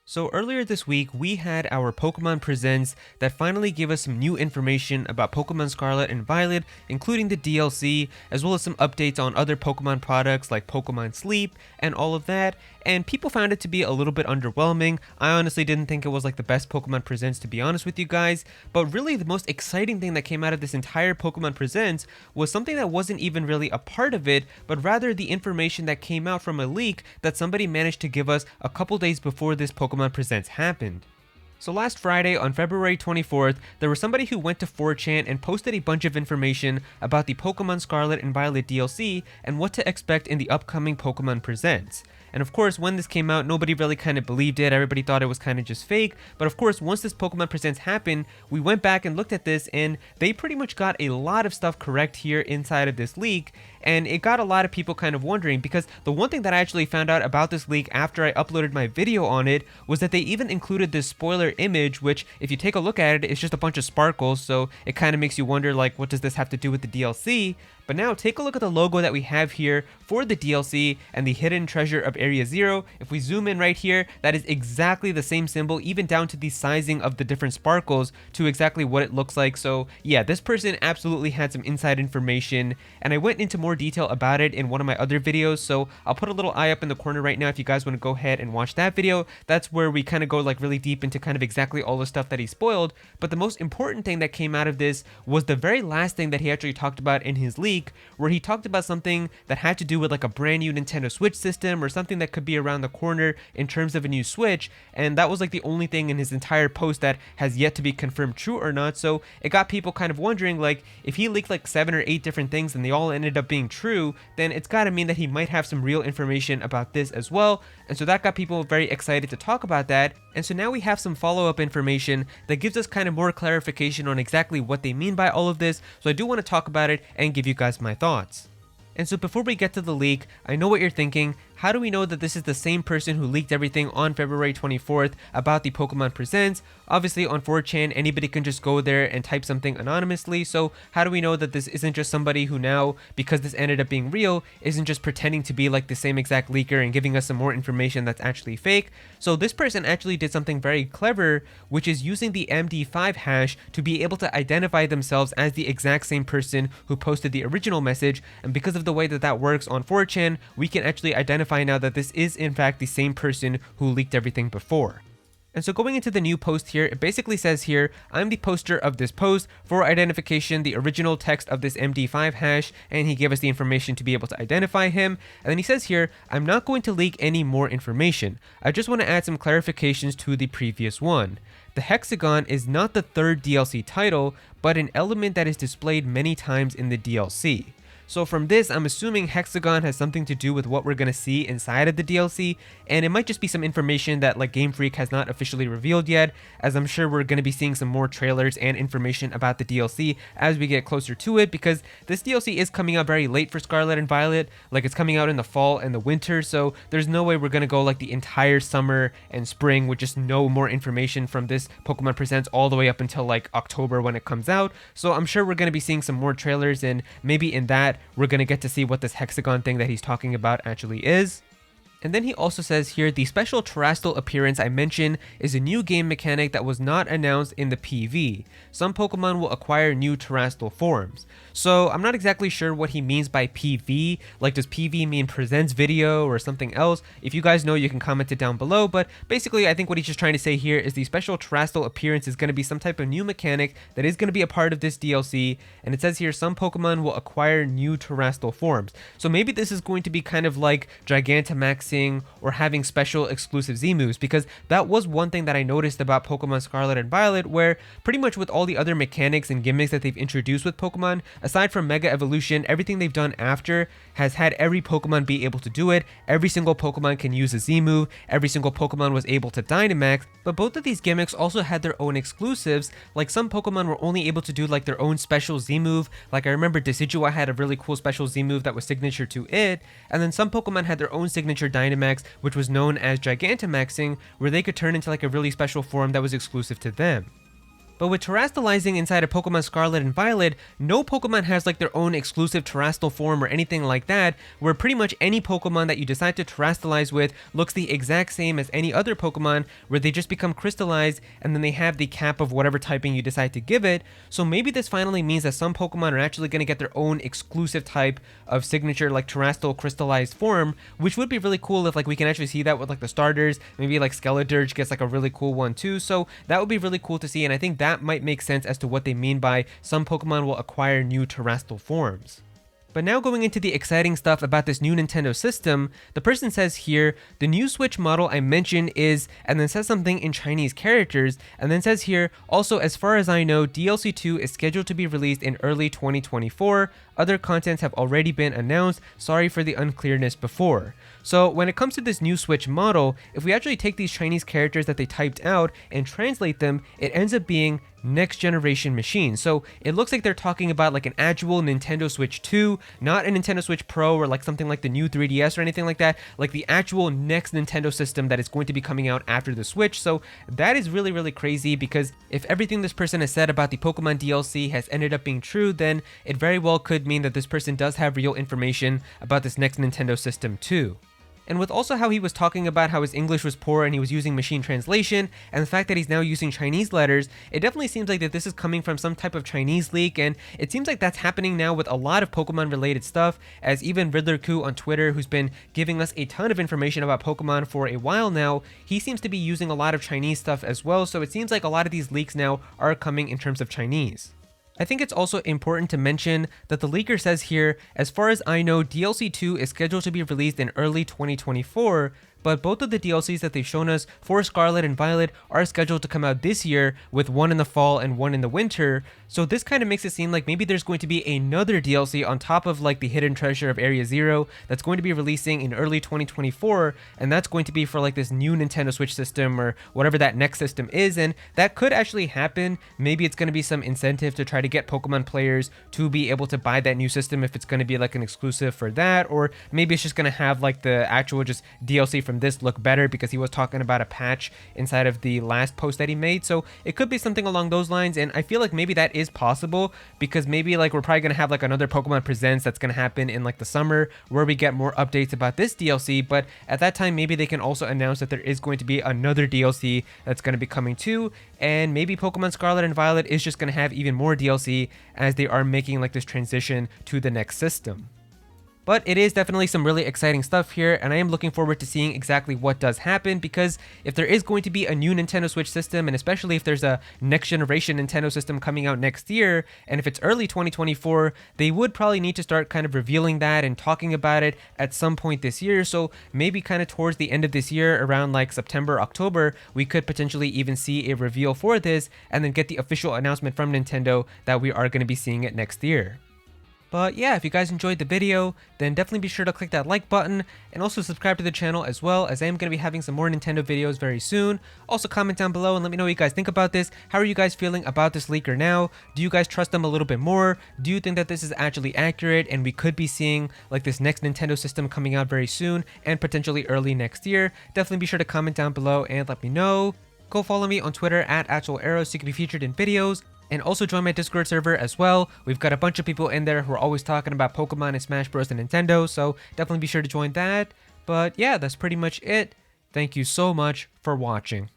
So earlier this week, we had our Pokemon Presents that finally gave us some new information about Pokemon Scarlet and Violet, including the DLC, as well as some updates on other Pokemon products like Pokemon Sleep and all of that, and people found it to be a little bit underwhelming. I honestly didn't think it was like the best Pokemon Presents, to be honest with you guys, but really the most exciting thing that came out of this entire Pokemon Presents was something that wasn't even really a part of it, but rather the information that came out from a leak that somebody managed to give us a couple days before this Pokemon Presents happened. So last Friday, on February 24th, there was somebody who went to 4chan and posted a bunch of information about the Pokemon Scarlet and Violet DLC and what to expect in the upcoming Pokemon Presents. And of course, when this came out, nobody really kind of believed it. Everybody thought it was kind of just fake. But of course, once this Pokemon Presents happened, we went back and looked at this, and they pretty much got a lot of stuff correct here inside of this leak. And it got a lot of people kind of wondering, because the one thing that I actually found out about this leak after I uploaded my video on it was that they even included this spoiler image, which if you take a look at it, it's just a bunch of sparkles. So it kind of makes you wonder, like, what does this have to do with the DLC? But now take a look at the logo that we have here for the DLC and the hidden treasure of Area Zero. If we zoom in right here, that is exactly the same symbol, even down to the sizing of the different sparkles to exactly what it looks like. So yeah, this person absolutely had some inside information, and I went into more detail about it in one of my other videos. So I'll put a little eye up in the corner right now if you guys want to go ahead and watch that video. That's where we kind of go like really deep into kind of exactly all the stuff that he spoiled. But the most important thing that came out of this was the very last thing that he actually talked about in his leak, where he talked about something that had to do with like a brand new Nintendo Switch system or something that could be around the corner in terms of a new Switch, and that was like the only thing in his entire post that has yet to be confirmed true or not. So it got people kind of wondering, like, if he leaked like 7 or 8 different things and they all ended up being true, then it's got to mean that he might have some real information about this as well. And so that got people very excited to talk about that. And so now we have some follow-up information that gives us kind of more clarification on exactly what they mean by all of this. So I do want to talk about it and give you guys my thoughts. And so before we get to the leak, I know what you're thinking. How do we know that this is the same person who leaked everything on February 24th about the Pokemon Presents? Obviously on 4chan, anybody can just go there and type something anonymously. So how do we know that this isn't just somebody who now, because this ended up being real, isn't just pretending to be like the same exact leaker and giving us some more information that's actually fake? So this person actually did something very clever, which is using the MD5 hash to be able to identify themselves as the exact same person who posted the original message. And because of the way that that works on 4chan, we can actually identify now that this is in fact the same person who leaked everything before. And so going into the new post here, it basically says here, I'm the poster of this post. For identification, the original text of this MD5 hash, and he gave us the information to be able to identify him. And then he says here, I'm not going to leak any more information. I just want to add some clarifications to the previous one. The hexagon is not the third DLC title, but an element that is displayed many times in the DLC. So from this, I'm assuming hexagon has something to do with what we're going to see inside of the DLC, and it might just be some information that like Game Freak has not officially revealed yet, as I'm sure we're going to be seeing some more trailers and information about the DLC as we get closer to it, because this DLC is coming out very late for Scarlet and Violet. Like, it's coming out in the fall and the winter, so there's no way we're going to go like the entire summer and spring with just no more information from this Pokemon Presents all the way up until like October when it comes out. So I'm sure we're going to be seeing some more trailers, and maybe in that we're going to get to see what this hexagon thing that he's talking about actually is. And then he also says here, the special terrestrial appearance I mentioned is a new game mechanic that was not announced in the PV. Some Pokemon will acquire new terrestrial forms. So I'm not exactly sure what he means by PV. Like, does PV mean presents video or something else? If you guys know, you can comment it down below. But basically, I think what he's just trying to say here is the special terrestrial appearance is going to be some type of new mechanic that is going to be a part of this DLC. And it says here, some Pokemon will acquire new terrestrial forms. So maybe this is going to be kind of like Gigantamax or having special exclusive Z moves, because that was one thing that I noticed about Pokemon Scarlet and Violet, where pretty much with all the other mechanics and gimmicks that they've introduced with Pokemon, aside from Mega Evolution, everything they've done after has had every Pokemon be able to do it. Every single Pokemon can use a Z move, every single Pokemon was able to Dynamax, but both of these gimmicks also had their own exclusives. Like, some Pokemon were only able to do like their own special Z move. Like, I remember Decidueye had a really cool special Z move that was signature to it, and then some Pokemon had their own signature Dynamax, which was known as Gigantamaxing, where they could turn into like a really special form that was exclusive to them. But with terastallizing inside of Pokemon Scarlet and Violet, no Pokemon has like their own exclusive terrestrial form or anything like that, where pretty much any Pokemon that you decide to terastallize with looks the exact same as any other Pokemon, where they just become crystallized and then they have the cap of whatever typing you decide to give it. So maybe this finally means that some Pokemon are actually going to get their own exclusive type of signature like terrestrial crystallized form, which would be really cool if like we can actually see that with like the starters. Maybe like Skeledirge gets like a really cool one too, so that would be really cool to see, and I think that might make sense as to what they mean by some Pokemon will acquire new terrestrial forms. But now going into the exciting stuff about this new Nintendo system, the person says here, the new Switch model I mentioned is, and then says something in Chinese characters, and then says here, also as far as I know, DLC 2 is scheduled to be released in early 2024. Other contents have already been announced, sorry for the unclearness before. So when it comes to this new Switch model, if we actually take these Chinese characters that they typed out and translate them, it ends up being next generation machine. So it looks like they're talking about like an actual Nintendo Switch 2, not a Nintendo Switch Pro or like something like the new 3DS or anything like that, like the actual next Nintendo system that is going to be coming out after the Switch. So that is really, really crazy, because if everything this person has said about the Pokemon DLC has ended up being true, then it very well could mean that this person does have real information about this next Nintendo system too. And with also how he was talking about how his English was poor and he was using machine translation, and the fact that he's now using Chinese letters, it definitely seems like that this is coming from some type of Chinese leak, and it seems like that's happening now with a lot of Pokemon related stuff, as even RiddlerCoo on Twitter, who's been giving us a ton of information about Pokemon for a while now, he seems to be using a lot of Chinese stuff as well, so it seems like a lot of these leaks now are coming in terms of Chinese. I think it's also important to mention that the leaker says here, as far as I know, DLC 2 is scheduled to be released in early 2024, but both of the DLCs that they've shown us for Scarlet and Violet are scheduled to come out this year, with one in the fall and one in the winter. So this kind of makes it seem like maybe there's going to be another DLC on top of like the hidden treasure of Area Zero that's going to be releasing in early 2024, and that's going to be for like this new Nintendo Switch system or whatever that next system is, and that could actually happen. Maybe it's going to be some incentive to try to get Pokemon players to be able to buy that new system if it's going to be like an exclusive for that, or maybe it's just going to have like the actual just DLC from this look better, because he was talking about a patch inside of the last post that he made. So it could be something along those lines, and I feel like maybe that is possible, because maybe like we're probably gonna have like another Pokemon Presents that's gonna happen in like the summer where we get more updates about this DLC, but at that time maybe they can also announce that there is going to be another DLC that's going to be coming too, and maybe Pokemon Scarlet and Violet is just going to have even more DLC as they are making like this transition to the next system. But it is definitely some really exciting stuff here, and I am looking forward to seeing exactly what does happen, because if there is going to be a new Nintendo Switch system, and especially if there's a next generation Nintendo system coming out next year, and if it's early 2024, they would probably need to start kind of revealing that and talking about it at some point this year. So maybe kind of towards the end of this year, around like September, October, we could potentially even see a reveal for this, and then get the official announcement from Nintendo that we are going to be seeing it next year. But yeah, if you guys enjoyed the video, then definitely be sure to click that like button, and also subscribe to the channel as well, as I am going to be having some more Nintendo videos very soon. Also comment down below and let me know what you guys think about this. How are you guys feeling about this leaker now? Do you guys trust them a little bit more? Do you think that this is actually accurate and we could be seeing like this next Nintendo system coming out very soon and potentially early next year? Definitely be sure to comment down below and let me know. Go follow me on Twitter at @Aero so you can be featured in videos. And also join my Discord server as well. We've got a bunch of people in there who are always talking about Pokemon and Smash Bros. And Nintendo, so definitely be sure to join that. But yeah, that's pretty much it. Thank you so much for watching.